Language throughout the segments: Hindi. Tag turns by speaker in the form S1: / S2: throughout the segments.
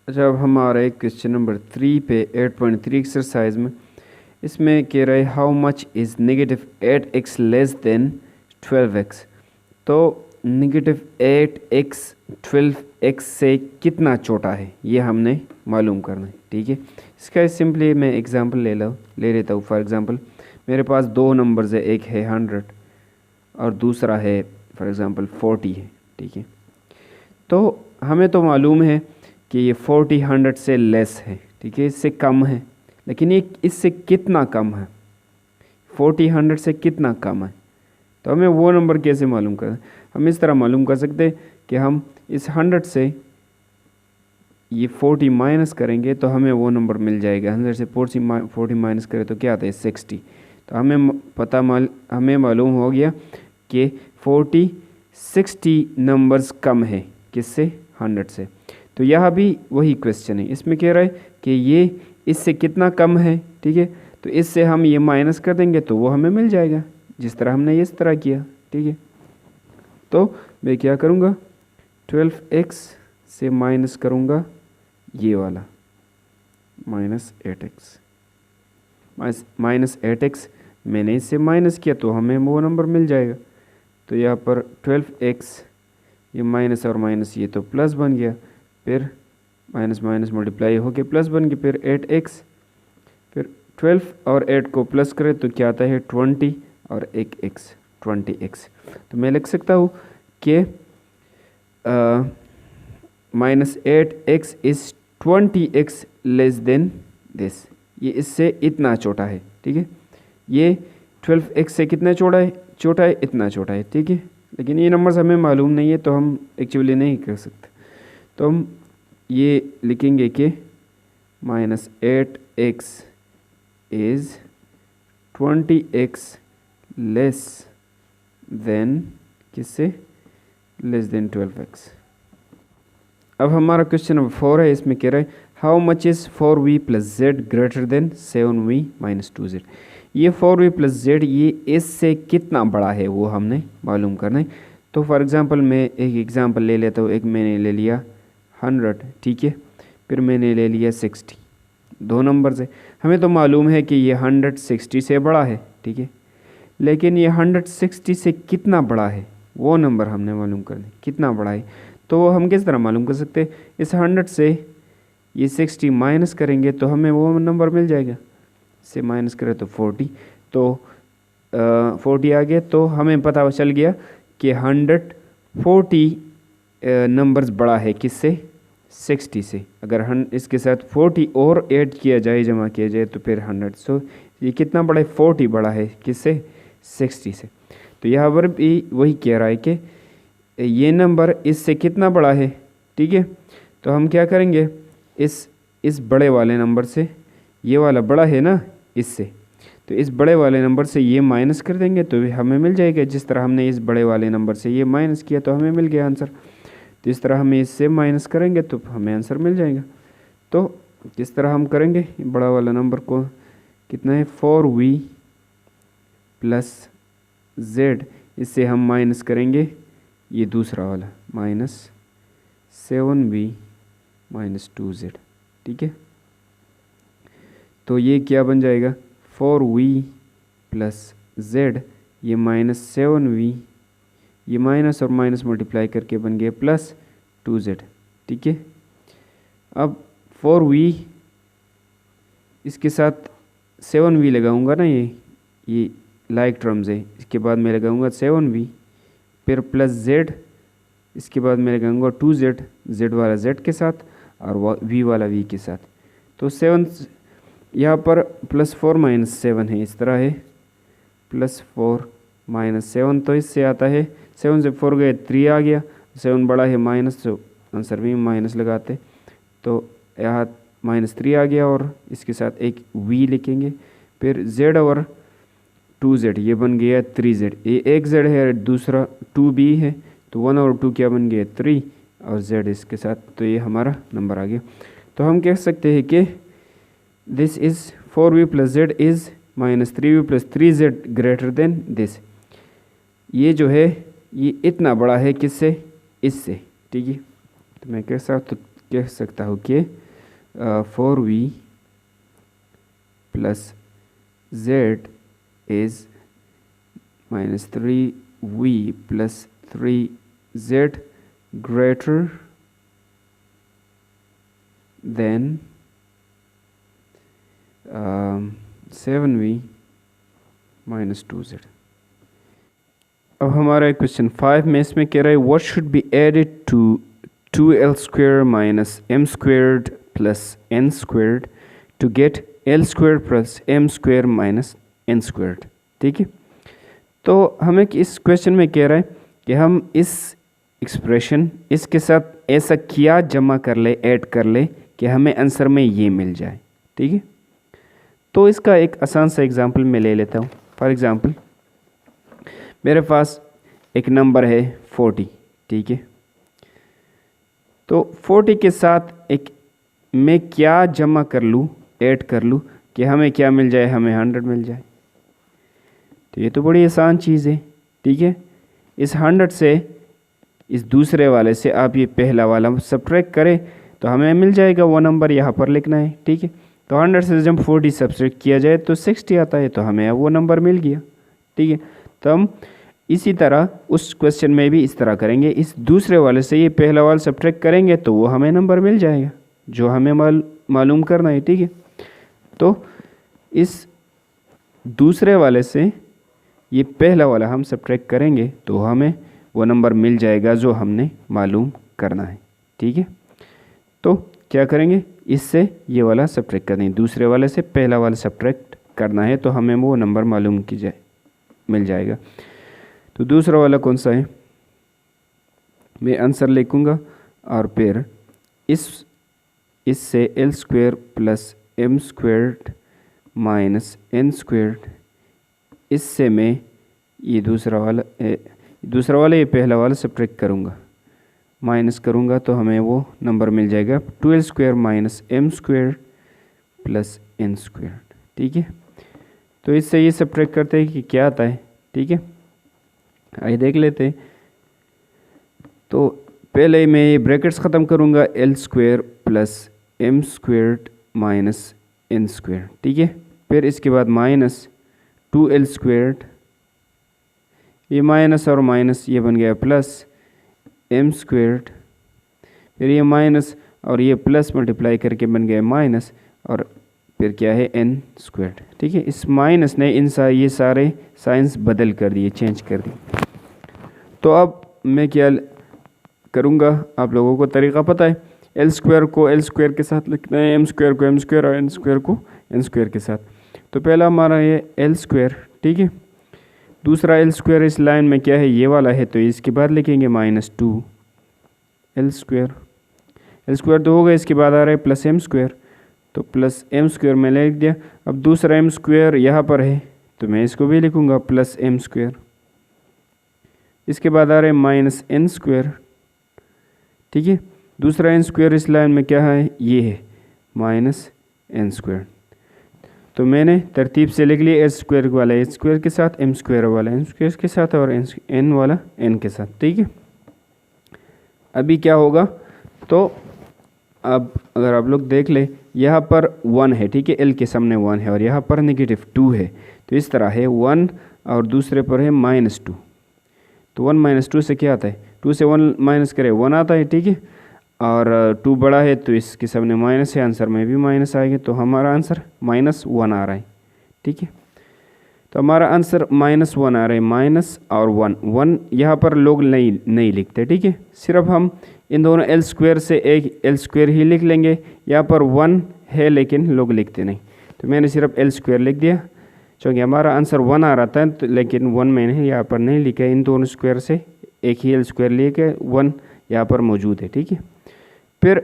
S1: अच्छा, अब हम आ रहे हैं क्वेश्चन नंबर 3 पे 8.3 एक्सरसाइज में। इसमें कह रहे how much is negative 8x less than 12x। तो नेगेटिव 8x 12x से कितना छोटा है ये हमने मालूम करना है। ठीक है, इसका सिंपली मैं एग्जांपल ले लेता हूँ। फॉर एग्जांपल मेरे पास दो नंबर्स है, एक है 100 और दूसरा है फॉर एग्जांपल 40 है। ठीक है, तो हमें तो मालूम है कि ये 40 100 से लेस है। ठीक है, इससे कम है, लेकिन ये इससे कितना कम है, 40 100 से कितना कम है। तो हमें वो नंबर कैसे मालूम करें? हम इस तरह मालूम कर सकते हैं कि हम इस 100 से ये 40 माइनस करेंगे तो हमें वो नंबर मिल जाएगा। 100 से 40 माइनस करें तो क्या आता है 60। तो हमें मालूम हो गया कि 40 60 नंबर्स कम है किससे, 100 से। तो यह भी वही क्वेश्चन है, इसमें कह रहा है कि ये इससे कितना कम है। ठीक है, तो इससे हम ये माइनस कर देंगे तो वो हमें मिल जाएगा, जिस तरह हमने इस तरह किया। ठीक है, तो मैं क्या करूँगा, 12x से माइनस करूँगा ये वाला -8x, -8x मैंने इससे माइनस किया तो हमें वो नंबर मिल जाएगा। तो यहाँ पर 12x, ये माइनस और माइनस ये तो प्लस बन गया, फिर माइनस माइनस मल्टीप्लाई होके प्लस बन गया, फिर 8x, फिर 12 और 8 को प्लस करें तो क्या आता है 20 और एक x 20x। तो मैं लिख सकता हूँ कि -8x is 20x less than this. ये इससे इतना छोटा है। ठीक है, ये 12x से कितना छोटा है इतना छोटा है। ठीक है, लेकिन ये नंबर्स हमें मालूम नहीं है तो हम एक्चुअली नहीं कर सकते। तो हम ये लिखेंगे कि -8x is 20x less than किससे, लेस देन 12x। अब हमारा क्वेश्चन नंबर 4 है, इसमें कह रहा है how much is 4v + z greater than 7v - 2z। ये 4v + z ये इससे कितना बड़ा है वो हमने मालूम करना है। तो फॉर एग्जांपल मैं एक एग्जांपल ले लेता हूँ। एक मैंने ले लिया 100, ठीक है, फिर मैंने ले लिया 60। दो नंबर्स है, हमें तो मालूम है कि ये 100 60 से बड़ा है। ठीक है, लेकिन ये 100 60 से कितना बड़ा है वो नंबर हमने मालूम करना है, कितना बड़ा है। तो हम किस तरह मालूम कर सकते हैं, इस 100 से ये 60 माइनस करेंगे तो हमें वो नंबर मिल जाएगा। से माइनस करें तो 40, तो 40 आ गया। तो हमें पता चल गया कि 140 नंबर्स बड़ा है किससे, 60 से। अगर हम इसके साथ 40 और ऐड किया जाए, जमा किया जाए तो फिर 100। सो ये कितना बड़ा है, 40 बड़ा है किससे, 60 से। तो यहाँ पर भी वही कह रहा है कि ये नंबर इससे कितना बड़ा है। ठीक है, तो हम क्या करेंगे, इस बड़े वाले नंबर से, ये वाला बड़ा है ना इससे, तो इस बड़े वाले नंबर से ये माइनस कर देंगे तो हमें मिल जाएगा। जिस तरह हमने इस बड़े वाले नंबर से ये माइनस किया तो हमें मिल गया आंसर। तो इस तरह हमें इससे माइनस करेंगे तो हमें आंसर मिल जाएगा। तो जिस तरह हम करेंगे, बड़ा वाला नंबर को कितना है 4v + z, इससे हम माइनस करेंगे ये दूसरा वाला -7v - 2z। ठीक है, तो ये क्या बन जाएगा, 4v + z, ये -7v, ये माइनस और माइनस मल्टीप्लाई करके बन गया +2z। ठीक है, अब 4v इसके साथ 7v लगाऊंगा ना, ये लाइक टर्म्स है, इसके बाद मैं लगाऊंगा 7v, फिर +z, इसके बाद मैं लगाऊंगा 2z, z वाला z के साथ और v वाला v के साथ। तो 7 यहाँ पर +4 - 7 है, इस तरह है +4 - 7, तो इससे आता है 7 से 4 गए 3 आ गया, 7 बड़ा है माइनस, तो आंसर भी माइनस लगाते। तो यहाँ -3 आ गया और इसके साथ एक v लिखेंगे, फिर z और 2z, ये बन गया 3z। ये एक z है, दूसरा 2b है, तो 1 और 2 क्या बन गया 3 और z इसके साथ। तो ये हमारा नंबर आ गया। तो हम कह सकते हैं कि this is 4v + z is -3v + 3z greater than this. ये जो है ये इतना बड़ा है किससे, इससे। ठीक है, तो मैं कह सकता कह सकता हूँ कि 4v plus z is -3v plus 3z greater than 7v minus 2z। अब हमारा क्वेश्चन 5 में इसमें कह रहा है what should be added to 2l square minus m squared plus n squared to get l square plus m square minus n squared. ठीक है, तो हमें इस क्वेश्चन में कह रहा है कि हम इस एक्सप्रेशन इसके साथ ऐसा क्या जमा कर ले, ऐड कर ले कि हमें आंसर में ये मिल जाए। ठीक है, तो इसका एक आसान सा एग्जांपल मैं ले लेता हूँ। फॉर एग्जांपल मेरे पास एक नंबर है 40। ठीक है, तो 40 के साथ एक मैं क्या जमा कर लूँ, ऐड कर लूँ कि हमें क्या मिल जाए, हमें 100 मिल जाए। तो ये तो बड़ी आसान चीज़ है। ठीक है, इस 100 से इस दूसरे वाले से आप ये पहला वाला सब्ट्रैक्ट करें तो हमें मिल जाएगा वो नंबर यहाँ पर लिखना है। ठीक है, तो 100 से जब 40 सब्ट्रैक्ट किया जाए तो 60 आता है, तो हमें वो नंबर मिल गया। ठीक है, तो हम इसी तरह उस क्वेश्चन में भी इस तरह करेंगे, इस दूसरे वाले से ये पहला वाला सब्ट्रैक्ट करेंगे तो वो हमें नंबर मिल जाएगा जो हमें मालूम करना है। ठीक है, तो इस दूसरे वाले से ये पहला वाला हम सब्ट्रैक्ट करेंगे तो हमें वो नंबर मिल जाएगा जो हमने मालूम करना है। ठीक है, तो क्या करेंगे, इससे ये वाला सब्ट्रैक्ट कर देंगे, दूसरे वाले से पहला वाला सब्ट्रैक्ट करना है तो हमें वो नंबर मालूम मिल जाएगा। तो दूसरा वाला कौन सा है, मैं आंसर लिखूँगा और फिर इससे l square plus m squared minus n squared, इससे मैं ये दूसरा वाला ये पहला वाला सब्ट्रैक्ट करूँगा, माइनस करूँगा तो हमें वो नंबर मिल जाएगा 12 square minus m square plus n square. ठीक है, तो इससे ये सब्ट्रैक्ट करते हैं कि क्या आता है। ठीक है, आइए देख लेते हैं। तो पहले मैं ये ब्रैकेट्स ख़त्म करूँगा, l square plus m square minus n square. ठीक है, फिर इसके बाद माइनस 2l स्क्वायर्ड, ये माइनस और माइनस ये बन गया प्लस m स्क्वायर्ड, फिर ये माइनस और ये प्लस मल्टीप्लाई करके बन गया माइनस, और फिर क्या है n स्क्वायर्ड। ठीक है, इस माइनस ने ये सारे साइंस बदल कर दिए, चेंज कर दिए। तो अब मैं क्या करूँगा, आप लोगों को तरीका पता है, l स्क्वायर को l स्क्वायर के साथ लिखना है, m स्क्वायर को m स्क्वायर और n स्क्वायर को n स्क्वायर के साथ। तो पहला हमारा ये l स्क्वायर। ठीक है, दूसरा l स्क्वायर इस लाइन में क्या है, ये वाला है, तो इसके बाद लिखेंगे minus 2 l square. l square तो हो गया, इसके बाद आ रहा है प्लस m स्क्वायर, तो प्लस m स्क्वायर में लिख दिया। अब दूसरा m स्क्वायर यहाँ पर है तो मैं इसको भी लिखूँगा प्लस m स्क्वायर, इसके बाद आ रहा है माइनस n स्क्वायर। ठीक है, दूसरा n स्क्वायर इस लाइन में क्या है, ये है माइनस n स्क्वायर। तो मैंने तरतीब से लिख लिया, s स्क्वायर वाला s स्क्वायर के साथ, m स्क्वायर वाला m स्क्वायर के साथ और n वाला n के साथ। ठीक है, अभी क्या होगा, तो अब अगर आप लोग देख ले, यहाँ पर 1 है। ठीक है, l के सामने 1 है और यहाँ पर नेगेटिव 2 है, तो इस तरह है 1 और दूसरे पर है माइनस 2। तो 1 माइनस 2 से क्या आता है, 2 से 1 माइनस करे 1 आता है। ठीक है, और 2 बड़ा है तो इसके सामने माइनस है, आंसर में भी माइनस आएगा, तो हमारा आंसर -1 आ रहा है। ठीक है, तो हमारा आंसर -1 आ रहा है, माइनस और 1 यहाँ पर लोग नहीं लिखते। ठीक है, सिर्फ हम इन दोनों l स्क्वायर से एक l स्क्वायर ही लिख लेंगे, यहाँ पर 1 है लेकिन लोग लिखते नहीं, तो मैंने सिर्फ l स्क्वायर लिख दिया, क्योंकि हमारा आंसर 1 आ रहा था, तो लेकिन 1 मैंने यहाँ पर नहीं लिखा, इन दोनों स्क्वायर से एक ही l स्क्वायर लेके 1 यहाँ पर मौजूद है। ठीक है, फिर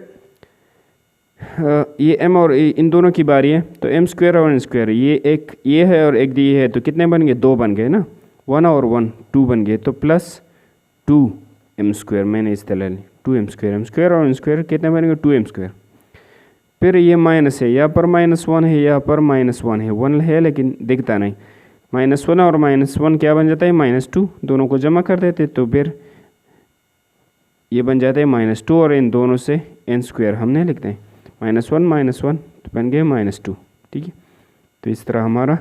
S1: ये m और इन दोनों की बारी है, तो m स्क्वायर और n स्क्वायर, ये है और एक ये है, तो कितने बन गए, 2 बन गए ना, 1 और 1 2 बन गए, तो प्लस 2 m स्क्वायर मैंने इस तरह ली, 2m स्क्वायर, m स्क्वायर और n स्क्वायर कितने बनेंगे, 2m स्क्वायर। फिर ये माइनस है, यहाँ पर -1 है, यहाँ पर -1 है, 1 है लेकिन दिखता नहीं, -1 और -1 क्या बन जाता है, -2, दोनों को जमा कर देते, तो फिर ये बन जाते हैं -2 और इन दोनों से n स्क्वायर हमने लिखते हैं -1 तो बन गए -2। ठीक है, तो इस तरह हमारा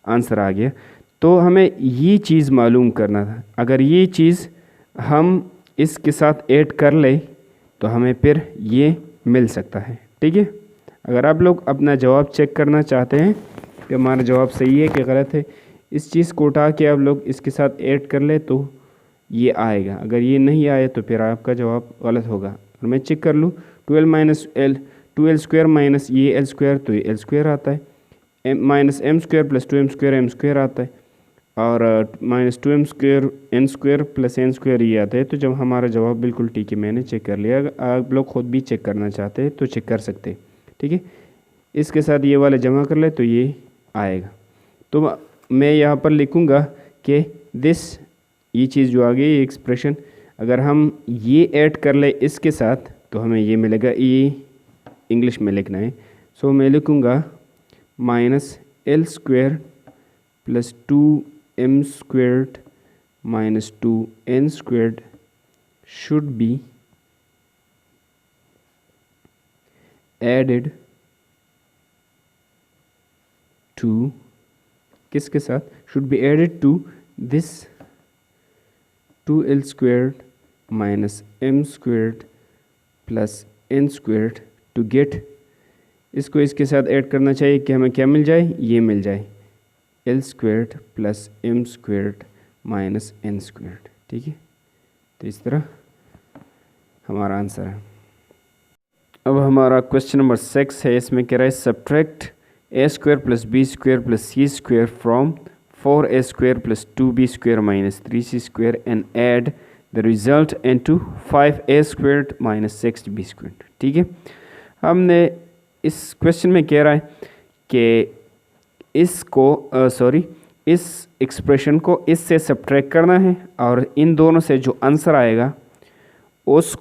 S1: आंसर आ गया। तो हमें ये चीज़ मालूम करना था, अगर ये चीज़ हम इसके साथ ऐड कर ले तो हमें फिर ये मिल सकता है। ठीक है, अगर आप लोग अपना जवाब चेक करना चाहते हैं कि हमारा जवाब सही है कि गलत है, इस चीज़ को उठा के आप लोग इसके साथ ऐड कर ले तो ये आएगा। अगर ये नहीं आए तो फिर आपका जवाब गलत होगा। और मैं चेक कर लूँ 2l स्क्वायर माइनस ये l स्क्वायर, तो ये l स्क्वायर आता है, -m square plus 2m square m square आता है, और -2m square n square plus n square ये आता है। तो जब हमारा जवाब बिल्कुल ठीक है, मैंने चेक कर लिया। अगर आप लोग ख़ुद भी चेक करना चाहते हैं तो चेक कर सकते हैं। ठीक है, इसके साथ ये वाला जमा कर ले तो ये आएगा। तो मैं यहाँ पर लिखूँगा कि ये चीज़ जो आ गई ये एक्सप्रेशन, अगर हम ये ऐड कर ले इसके साथ तो हमें ये मिलेगा। ये इंग्लिश में लिखना है, सो मैं लिखूँगा -l square plus 2m squared minus 2n squared should be added to, किसके साथ, should be added to this 2l squared minus m squared plus n squared to get, इसको इसके साथ ऐड करना चाहिए कि हमें क्या मिल जाए, ये मिल जाए l squared plus m squared minus n squared. ठीक है, तो इस तरह हमारा आंसर है। अब हमारा क्वेश्चन नंबर 6 है, इसमें कह रहा है subtract a square plus b square plus c square from 4a square plus 2b square minus 3c square and add the result into 5a square minus 6b square. ठीक है, हमने इस क्वेश्चन में कह रहा है कि इस एक्सप्रेशन को इससे सब्ट्रैक्ट करना है और इन दोनों से जो आंसर आएगा उस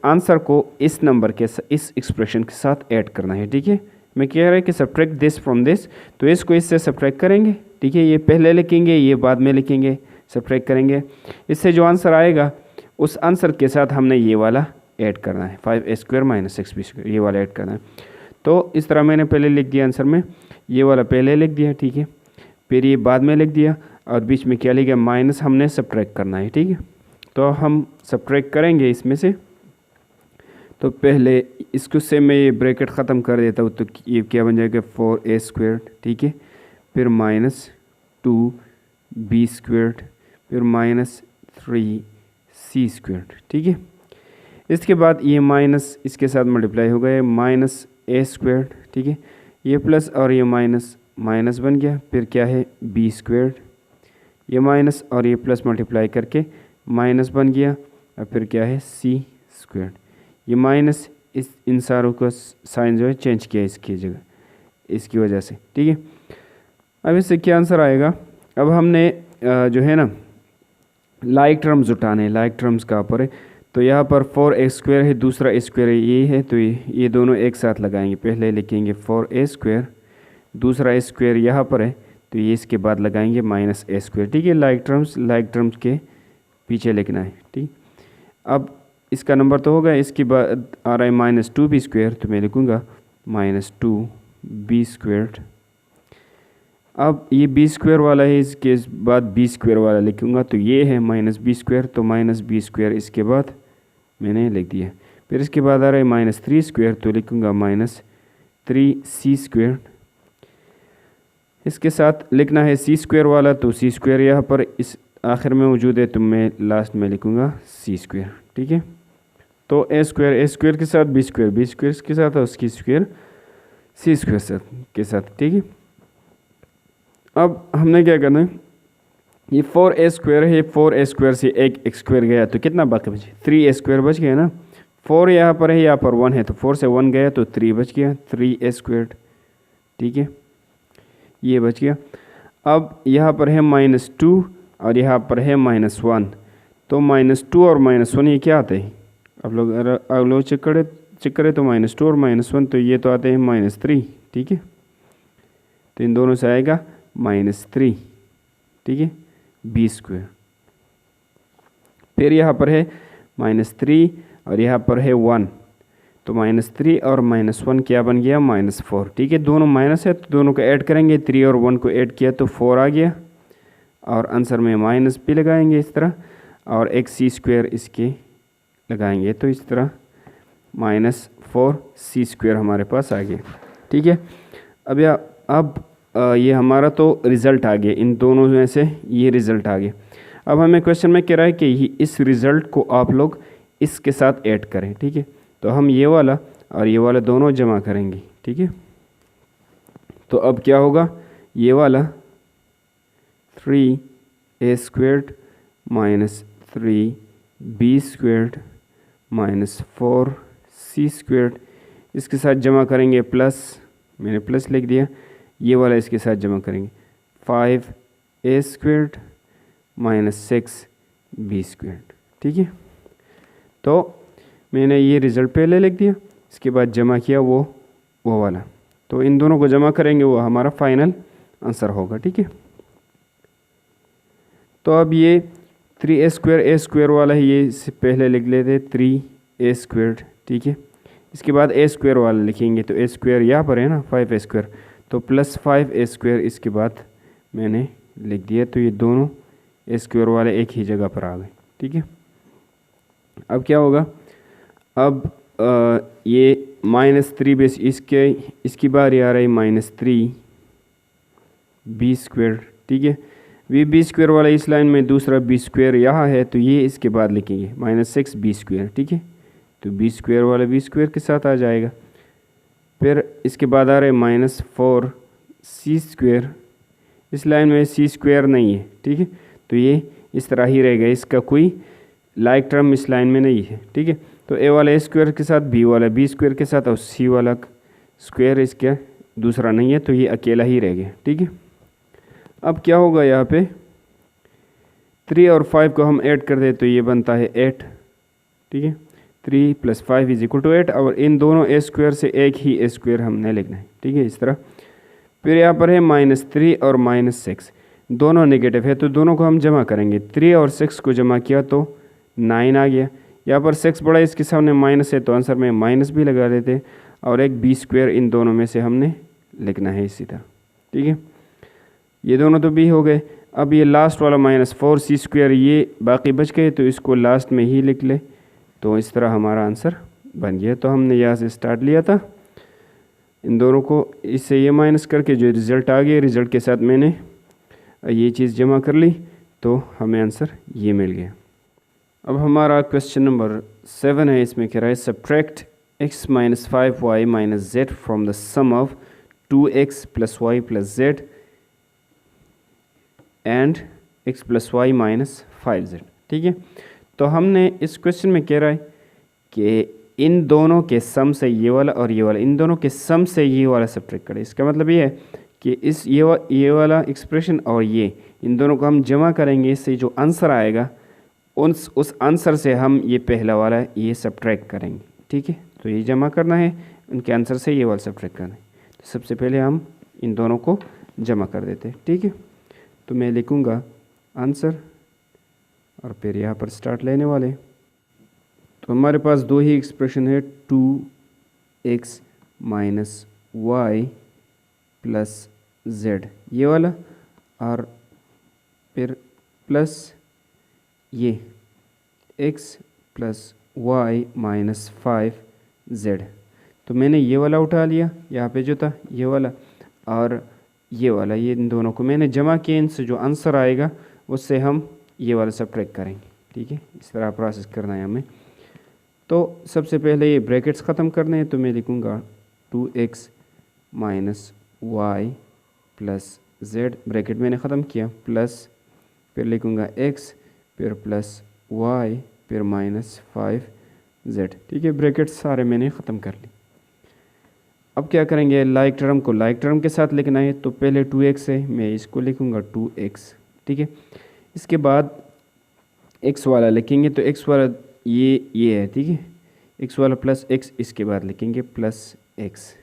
S1: आंसर को इस नंबर के इस एक्सप्रेशन के साथ ऐड करना है। ठीक है, मैं कह रहा है कि सब्ट्रैक्ट दिस फ्रॉम दिस, तो इसको इससे सब्ट्रैक्ट करेंगे। ठीक है, ये पहले लिखेंगे, ये बाद में लिखेंगे, सब्ट्रैक्ट करेंगे, इससे जो आंसर आएगा उस आंसर के साथ हमने ये वाला ऐड करना है, 5a square minus 6b square, ये वाला ऐड करना है। तो इस तरह मैंने पहले लिख दिया आंसर में, ये वाला पहले लिख दिया। ठीक है, फिर ये बाद में लिख दिया और बीच में क्या लिखा, माइनस हमने सब्ट्रैक्ट करना है। ठीक है, तो हम सब्ट्रैक्ट करेंगे इसमें से। तो पहले इसको से मैं ये ब्रैकेट ख़त्म कर देता हूँ, तो ये क्या बन जाएगा 4a स्क्वायर। ठीक है, फिर माइनस 2b स्क्वायर, फिर माइनस 3c स्क्वायर। ठीक है, इसके बाद ये माइनस इसके साथ मल्टीप्लाई हो गया, माइनस a स्क्वायर। ठीक है, ये प्लस और ये माइनस माइनस बन गया, फिर क्या है b स्क्वायर, ये माइनस और ये प्लस मल्टीप्लाई करके माइनस बन गया, और फिर क्या है c स्क्वायर। ये माइनस इन सारों का साइन जो है चेंज किया इसकी जगह, इसकी वजह से। ठीक है, अब इससे क्या आंसर आएगा, अब हमने जो है ना लाइक टर्म्स उठाने, लाइक टर्म्स कहाँ पर है, तो यहाँ पर 4a स्क्वायर है, दूसरा a स्क्वायर ये है, तो ये दोनों एक साथ लगाएंगे। पहले लिखेंगे 4a स्क्वायर, दूसरा a स्क्वायर यहाँ पर है, तो ये इसके बाद लगाएंगे माइनस a स्क्वायर। ठीक है, लाइक टर्म्स के पीछे लिखना है। ठीक, अब इसका नंबर तो होगा, इसके बाद आ रहा है माइनस 2b स्क्वायर, तो मैं लिखूँगा माइनस 2b स्क्वायर। अब ये b स्क्वायर वाला है, इसके बाद b स्क्वायर वाला लिखूँगा, तो ये है माइनस b स्क्वायर, तो माइनस b स्क्वायर इसके बाद मैंने लिख दिया। फिर इसके बाद आ रहा है माइनस 3 स्क्वायर, तो लिखूँगा माइनस 3c स्क्वायर। इसके साथ लिखना है c स्क्वायर वाला, तो c स्क्वायर यहाँ पर इस आखिर में मौजूद है, तो मैं लास्ट में लिखूँगा c स्क्वायर। ठीक है, तो a स्क्वायर के साथ b स्क्वायर के साथ और उसकी स्क्वायर c स्क्वायर के साथ। ठीक है, अब हमने क्या करना है, ये 4a स्क्वायर है, 4a स्क्वायर से एक स्क्वायर गया तो कितना बाकी बचे, 3a स्क्वायर बच गया ना। 4 यहाँ पर है, यहाँ पर 1 है, तो 4 से 1 गया तो 3 बच गया, 3a स्क्वायर। ठीक है, ये बच गया। अब यहाँ पर है -2 और यहाँ पर है -1, तो -2 और -1 ये क्या आते हैं, आप लोग चेक करें तो -2 और -1, तो ये तो आते हैं -3। ठीक है, तो इन दोनों से आएगा -3। ठीक है, b स्क्वायर। फिर यहाँ पर है -3 और यहाँ पर है 1, तो -3 और -1 क्या बन गया, -4। ठीक है, दोनों माइनस है तो दोनों को ऐड करेंगे, 3 और 1 को ऐड किया तो 4 आ गया, और आंसर में माइनस भी लगाएंगे इस तरह, और एक c² इसके लगाएंगे, तो इस तरह -4c² हमारे पास आ गया। ठीक है, अब ये हमारा तो रिज़ल्ट आ गया, इन दोनों में से ये रिज़ल्ट आ गया। अब हमें क्वेश्चन में कह रहा है कि इस रिज़ल्ट को आप लोग इसके साथ ऐड करें। ठीक है, तो हम ये वाला और ये वाला दोनों जमा करेंगे। ठीक है, तो अब क्या होगा, ये वाला 3a² - 3b² - 4c², इसके साथ जमा करेंगे प्लस, मैंने प्लस लिख दिया, ये वाला इसके साथ जमा करेंगे 5a² - 6b²। ठीक है, तो मैंने ये रिज़ल्ट पहले लिख दिया, इसके बाद जमा किया वो वाला, तो इन दोनों को जमा करेंगे, वो हमारा फाइनल आंसर होगा। ठीक है, तो अब ये 3a² वाला है, ये इससे पहले लिख लेते 3a²। ठीक है, इसके बाद a² वाला लिखेंगे, तो a² यहाँ पर है ना 5a², तो प्लस 5a² इसके बाद मैंने लिख दिया, तो ये दोनों a² वाले एक ही जगह पर आ गए। ठीक है, अब क्या होगा, अब ये -3 बेस इसकी बारी आ रही -3b²। ठीक है, b² वाला इस लाइन में, दूसरा b² यहाँ है, तो ये इसके बाद लिखेंगे -6b²। ठीक है, तो b² वाला b² के साथ आ जाएगा, फिर इसके बाद आ रहे -4c², इस लाइन में c² नहीं है। ठीक है, तो ये इस तरह ही रहेगा, इसका कोई लाइक टर्म इस लाइन में नहीं है। ठीक है, तो a वाला a² के साथ, b वाला b² के साथ, और c वाला स्क्वायर इसका दूसरा नहीं है, तो ये अकेला ही रह गया। ठीक है, अब क्या होगा, यहाँ पे 3 और 5 को हम ऐड कर दे तो ये बनता है 8। ठीक है, 3 + 5 = 8, और इन दोनों a² से एक ही a² हमने लिखना है। ठीक है, इस तरह। फिर यहाँ पर है -3 और -6, दोनों नेगेटिव है, तो दोनों को हम जमा करेंगे, 3 और 6 को जमा किया तो 9 आ गया। यहाँ पर 6 बड़ा इसके सामने माइनस है, तो आंसर में माइनस भी लगा देते, और एक b² इन दोनों में से हमने लिखना है इसी तरह। ठीक है, ये दोनों तो b हो गए। अब ये लास्ट वाला -4c², ये बाकी बच गए, तो इसको लास्ट में ही लिख ले, तो इस तरह हमारा आंसर बन गया। तो हमने यहाँ से स्टार्ट लिया था, इन दोनों को इससे ये माइनस करके जो रिज़ल्ट आ गया, रिज़ल्ट के साथ मैंने ये चीज़ जमा कर ली, तो हमें आंसर ये मिल गया। अब हमारा क्वेश्चन नंबर 7 है, इसमें कह रहा है subtract x - 5y - z from the sum of 2x + y + z and x + y - 5z। ठीक है, तो हमने इस क्वेश्चन में कह रहा है कि इन दोनों के सम से ये वाला और ये वाला, इन दोनों के सम से ये वाला सब्ट्रैक्ट करें। इसका मतलब ये है कि ये वाला एक्सप्रेशन और ये, इन दोनों को हम जमा करेंगे, इससे जो आंसर आएगा उस आंसर से हम ये पहला वाला ये सब्ट्रैक्ट करेंगे। ठीक है, तो ये जमा करना है, उनके आंसर से ये वाला सब्ट्रैक्ट करना है। तो सबसे पहले हम इन दोनों को जमा कर देते हैं। ठीक है, तो मैं लिखूँगा आंसर और फिर यहाँ पर स्टार्ट लेने वाले। तो हमारे पास दो ही एक्सप्रेशन है, 2x - y + z ये वाला, और फिर प्लस ये x + y - 5z। तो मैंने ये वाला उठा लिया, यहाँ पे जो था ये वाला और ये वाला, ये इन दोनों को मैंने जमा किया, इनसे जो आंसर आएगा उससे हम ये वाला सब्ट्रैक्ट करेंगे। ठीक है, इस तरह प्रोसेस करना है हमें। तो सबसे पहले ये ब्रैकेट्स ख़त्म करने हैं, तो मैं लिखूँगा 2x - y + z, ब्रैकेट मैंने ख़त्म किया, प्लस फिर लिखूँगा x, फिर प्लस y, फिर -5z। ठीक है, ब्रैकेट सारे मैंने ख़त्म कर ली। अब क्या करेंगे, लाइक टर्म को लाइक टर्म के साथ लिखना है, तो पहले 2x है, मैं इसको लिखूँगा 2x। ठीक है, इसके बाद x वाला लिखेंगे, तो x वाला ये है। ठीक है, x वाला प्लस x, इसके बाद लिखेंगे प्लस x।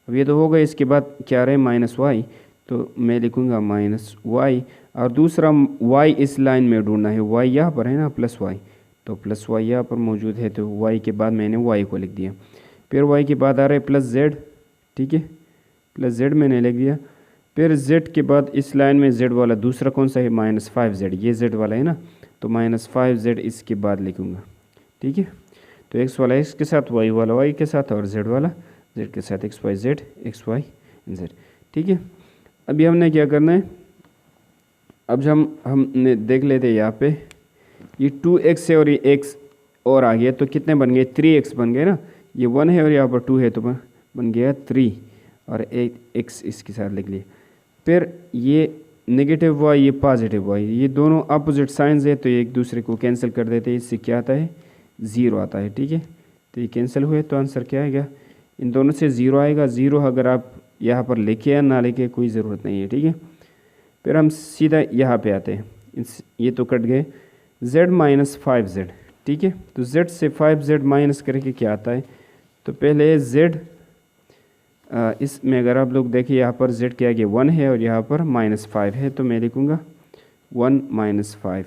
S1: अब ये तो हो गया, इसके बाद क्या रहे -y, तो मैं लिखूँगा -y, और दूसरा y इस लाइन में ढूंढना है, y यहाँ पर है ना, +y, तो प्लस वाई यहाँ पर मौजूद है, तो वाई के बाद मैंने वाई को लिख दिया। फिर वाई के बाद आ रहा है प्लस जेड, ठीक है, प्लस जेड मैंने लिख दिया। फिर जेड के बाद इस लाइन में जेड वाला दूसरा कौन सा है, -5z, ये जेड वाला है ना, तो -5z इसके बाद लिखूँगा, ठीक है। तो एक्स वाला एक्स के साथ, वाई वाला वाई के साथ, और जेड वाला जेड के साथ, X Y Z X Y Z, ठीक है। अभी हमने क्या करना है, अब हमने देख लेते हैं यहाँ पे ये 2x है और ये x और आ गया, तो कितने बन गए, 3x बन गए ना, ये 1 है और यहाँ पर 2 है, तो बन गया 3 और एक x इसके साथ लिख लिया। फिर ये नेगेटिव y, ये पॉजिटिव y, ये दोनों अपोजिट साइंस है, तो ये एक दूसरे को कैंसिल कर देते हैं, इससे क्या आता है, 0 आता है, ठीक है। तो ये कैंसिल हुए, तो आंसर क्या आएगा, इन दोनों से 0 आएगा। 0 अगर आप यहाँ पर लिखे या ना लिखे कोई ज़रूरत नहीं है, ठीक है। फिर हम सीधा यहाँ पे आते हैं, ये तो कट गए, z -5z, ठीक है। तो z से 5z माइनस करके क्या आता है, तो पहले z, इसमें अगर आप लोग देखिए यहाँ पर z क्या गया, 1 है और यहाँ पर -5 है, तो मैं लिखूँगा 1 -5।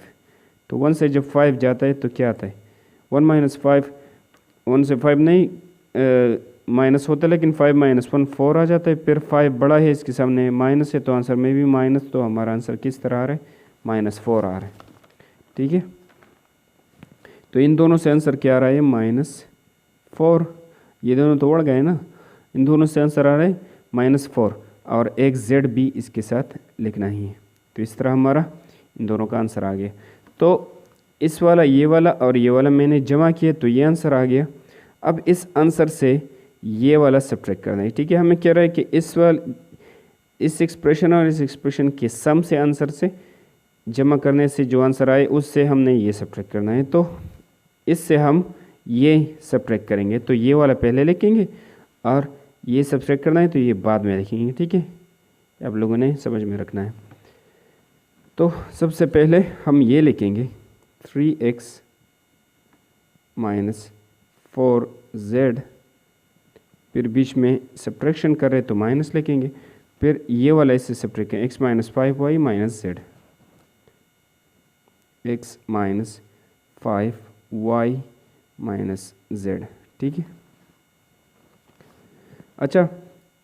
S1: तो 1 से जब 5 जाता है तो क्या आता है, 1 -5, 1 से 5 नहीं माइनस होता है, लेकिन 5 - 1 4 आ जाता है। फिर 5 बड़ा है, इसके सामने माइनस है, तो आंसर में भी माइनस, तो हमारा आंसर किस तरह आ रहा है, -4 आ रहा है, ठीक है। तो इन दोनों से आंसर क्या आ रहा है, -4, ये दोनों तो उड़ गए ना, इन दोनों से आंसर आ रहा है -4, और एक z भी इसके साथ लिखना ही है। तो इस तरह हमारा इन दोनों का आंसर आ गया। तो इस वाला, ये वाला और ये वाला मैंने जमा किया, तो ये आंसर आ गया। अब इस आंसर से ये वाला सब्ट्रैक्ट करना है, ठीक है। हमें कह रहा है कि इस एक्सप्रेशन और इस एक्सप्रेशन के सम से आंसर से जमा करने से जो आंसर आए उससे हमने ये सब्ट्रैक्ट करना है। तो इससे हम ये सब्ट्रैक्ट करेंगे, तो ये वाला पहले लिखेंगे और ये सब्ट्रैक्ट करना है तो ये बाद में लिखेंगे, ठीक है। आप लोगों ने समझ में रखना है। तो सबसे पहले हम ये लिखेंगे 3x - 4z, फिर बीच में सब्ट्रैक्शन कर रहे तो माइनस लिखेंगे, फिर ये वाला इससे सब्ट्रैक्ट करें, x - 5y - z, x - 5y - z, ठीक है। अच्छा,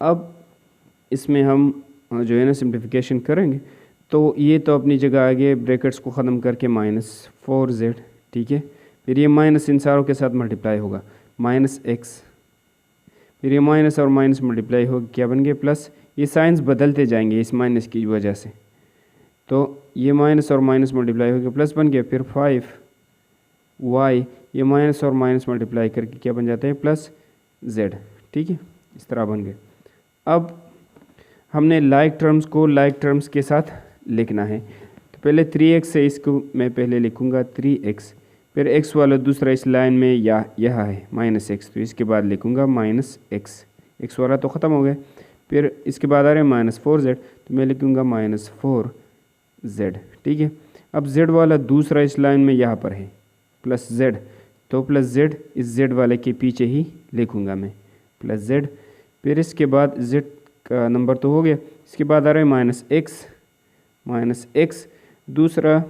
S1: अब इसमें हम जो है ना सिंप्लीफिकेशन करेंगे, तो ये तो अपनी जगह आ गए, ब्रैकेट्स को ख़त्म करके -4z, ठीक है। फिर ये माइनस इन सारों के साथ मल्टीप्लाई होगा, -x, फिर ये माइनस और माइनस मल्टीप्लाई होगा, क्या बन गया, प्लस। ये साइंस बदलते जाएंगे इस माइनस की वजह से, तो ये माइनस और माइनस मल्टीप्लाई होकर प्लस बन गया, फिर 5y, ये माइनस और माइनस मल्टीप्लाई करके क्या बन जाता है, +z, ठीक है। इस तरह बन गए। अब हमने लाइक टर्म्स को लाइक टर्म्स के साथ लिखना है, तो पहले 3x से इसको मैं पहले लिखूँगा 3x, फिर x वाला दूसरा इस लाइन में यह है -x, तो इसके बाद लिखूँगा -x, x वाला तो ख़त्म हो गया। फिर इसके बाद आ रहे हैं -4z, तो मैं लिखूँगा -4z, ठीक है। अब z वाला दूसरा इस लाइन में यहाँ पर है +z, तो +z इस z वाले के पीछे ही लिखूँगा मैं +z। फिर इसके बाद z का नंबर तो हो गया, इसके बाद आ रहा है -x दूसरा,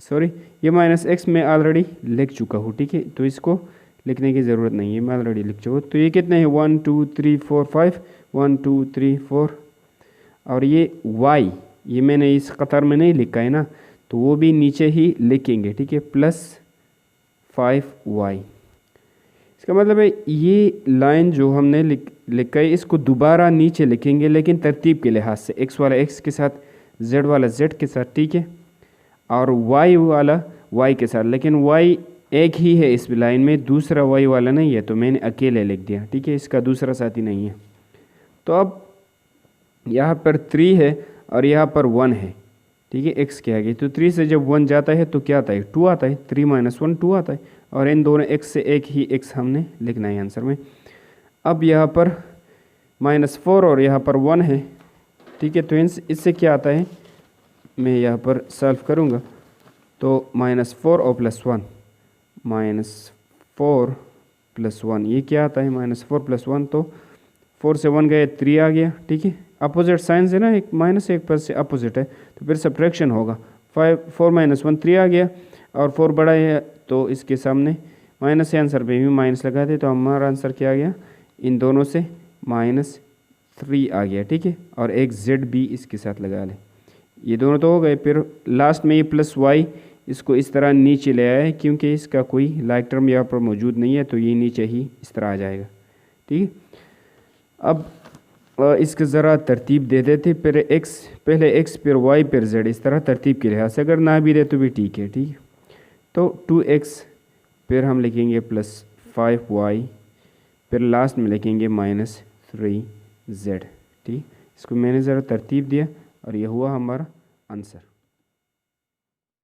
S1: सॉरी ये -x मैं ऑलरेडी लिख चुका हूँ, ठीक है। तो इसको लिखने की ज़रूरत नहीं है, मैं ऑलरेडी लिख चुका हूँ। तो ये कितने हैं, 1 2 3 4 5, 1 2 3 4, और ये y, ये मैंने इस कतार में नहीं लिखा है ना, तो वो भी नीचे ही लिखेंगे, ठीक है, +5y। इसका मतलब है ये लाइन जो हमने लिखा है इसको दोबारा नीचे लिखेंगे, लेकिन तरतीब के लिहाज से, x वाला x के साथ, z वाला z के साथ, ठीक है, और y वाला y के साथ, लेकिन y एक ही है इस लाइन में, दूसरा y वाला नहीं है, तो मैंने अकेले लिख दिया, ठीक है, इसका दूसरा साथी नहीं है। तो अब यहाँ पर 3 है और यहाँ पर 1 है, ठीक है, x के आगे, तो 3 से जब 1 जाता है तो क्या आता है, 2 आता है, 3 - 1 2 आता है, और इन दोनों x से एक ही x हमने लिखना है आंसर में। अब यहाँ पर -4 और यहाँ पर 1 है, ठीक है, तो इससे क्या आता है, मैं यहाँ पर सॉल्व करूँगा, तो -4 और +1, -4 + 1, ये क्या आता है, -4 + 1, तो 4 से 1 गए 3 आ गया, ठीक है। अपोजिट साइंस है ना, एक माइनस एक पर से अपोजिट है, तो फिर सब्ट्रैक्शन होगा, 4 - 1 3 आ गया, और 4 बड़ा है तो इसके सामने माइनस है, आंसर पे भी माइनस लगा दे, तो हमारा आंसर क्या आ गया, इन दोनों से -3 आ गया। ठीक है, और एक जेड भी इसके साथ लगा ले, ये दोनों तो हो गए। फिर लास्ट में ये +y, इसको इस तरह नीचे ले आया है क्योंकि इसका कोई लाइक टर्म यहाँ पर मौजूद नहीं है, तो ये नीचे ही इस तरह आ जाएगा। ठीक है, अब इसके ज़रा तरतीब दे देते, पहले x फिर y फिर z, इस तरह तरतीब के लिहाज से, अगर ना भी दे तो भी ठीक है। ठीक है, तो 2x फिर हम लिखेंगे +5y, फिर लास्ट में लिखेंगे -3z। ठीक, इसको मैंने ज़रा तरतीब दिया और ये हुआ हमारा आंसर।